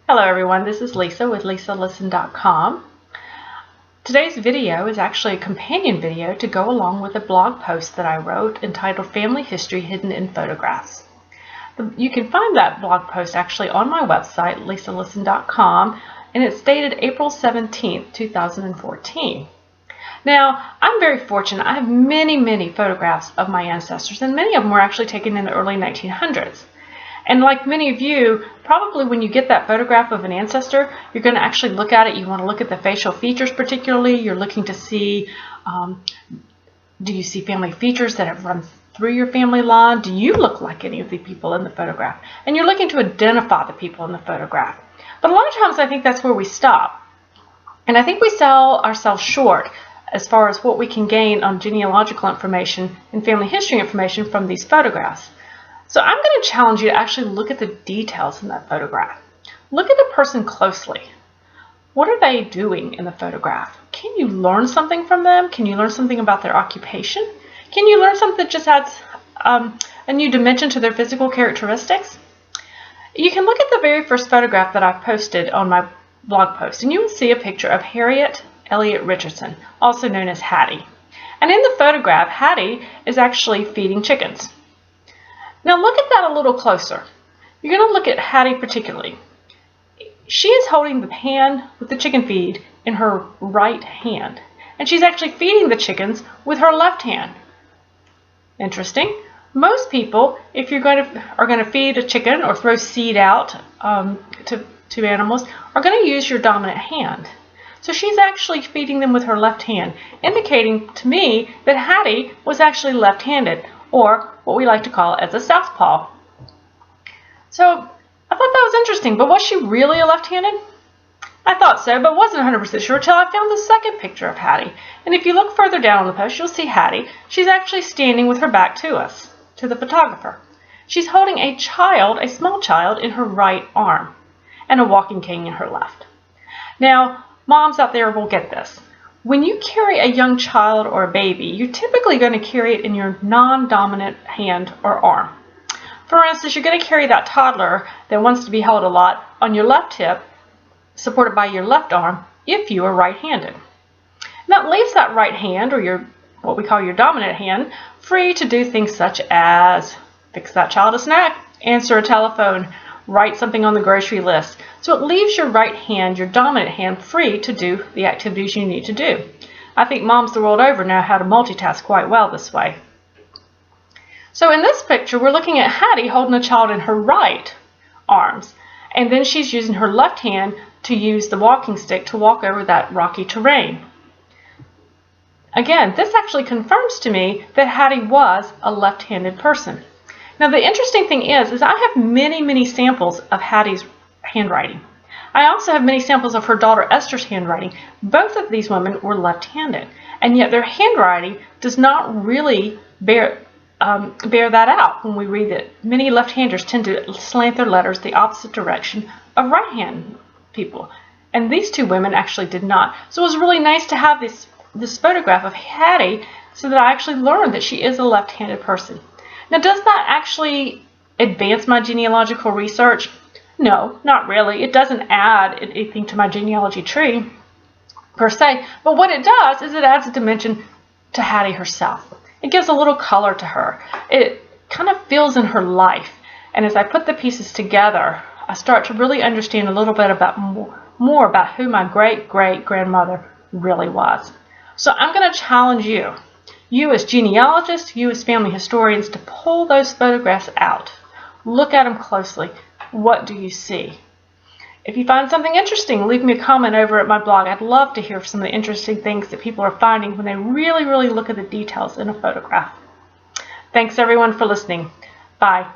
Hello everyone, this is Lisa with LisaListen.com. Today's video is actually a companion video to go along with a blog post that I wrote entitled Family History Hidden in Photographs. You can find that blog post actually on my website, LisaListen.com, and it's dated April 17th, 2014. Now, I'm very fortunate. I have many photographs of my ancestors, and many of them were actually taken in the early 1900s. And like many of you, probably when you get that photograph of an ancestor, you're going to actually look at it. You want to look at the facial features particularly. You're looking to see, do you see family features that have run through your family line? Do you look like any of the people in the photograph? And you're looking to identify the people in the photograph. But a lot of times I think that's where we stop. And I think we sell ourselves short as far as what we can gain on genealogical information and family history information from these photographs. So I'm going to challenge you to actually look at the details in that photograph. Look at the person closely. What are they doing in the photograph? Can you learn something from them? Can you learn something about their occupation? Can you learn something that just adds a new dimension to their physical characteristics? You can look at the very first photograph that I posted on my blog post, and you will see a picture of Harriet Elliott Richardson, also known as Hattie. And in the photograph, Hattie is actually feeding chickens. Now look at that a little closer. You're going to look at Hattie particularly. She is holding the pan with the chicken feed in her right hand, and she's actually feeding the chickens with her left hand. Interesting. Most people, if you're going to feed a chicken or throw seed out to animals, are going to use your dominant hand. So she's actually feeding them with her left hand, indicating to me that Hattie was actually left-handed, or what we like to call as a Southpaw. So I thought that was interesting, but was she really a left-handed? I thought so, but wasn't 100% sure until I found the second picture of Hattie. And if you look further down on the post, you'll see Hattie. She's actually standing with her back to us, to the photographer. She's holding a child, a small child, in her right arm, and a walking cane in her left. Now, moms out there will get this. When you carry a young child or a baby, you're typically going to carry it in your non-dominant hand or arm. For instance, you're going to carry that toddler that wants to be held a lot on your left hip, supported by your left arm, if you are right-handed. That leaves that right hand, or what we call your dominant hand, free to do things such as fix that child a snack, answer a telephone, write something on the grocery list. So it leaves your right hand, your dominant hand, free to do the activities you need to do. I think moms the world over know how to multitask quite well this way. So in this picture, we're looking at Hattie holding a child in her right arms, and then she's using her left hand to use the walking stick to walk over that rocky terrain. Again, this actually confirms to me that Hattie was a left-handed person. Now the interesting thing is I have many samples of Hattie's handwriting. I also have many samples of her daughter Esther's handwriting. Both of these women were left-handed, and yet their handwriting does not really bear that out when we read it. Many left-handers tend to slant their letters the opposite direction of right-hand people, and these two women actually did not. So it was really nice to have this photograph of Hattie so that I actually learned that she is a left-handed person. Now, does that actually advance my genealogical research? No, not really. It doesn't add anything to my genealogy tree, per se. But what it does is it adds a dimension to Hattie herself. It gives a little color to her. It kind of fills in her life. And as I put the pieces together, I start to really understand a little bit about more about who my great-great-grandmother really was. So I'm going to challenge you as genealogists, you as family historians, to pull those photographs out. Look at them closely. What do you see? If you find something interesting, leave me a comment over at my blog. I'd love to hear some of the interesting things that people are finding when they really look at the details in a photograph. Thanks everyone for listening. Bye.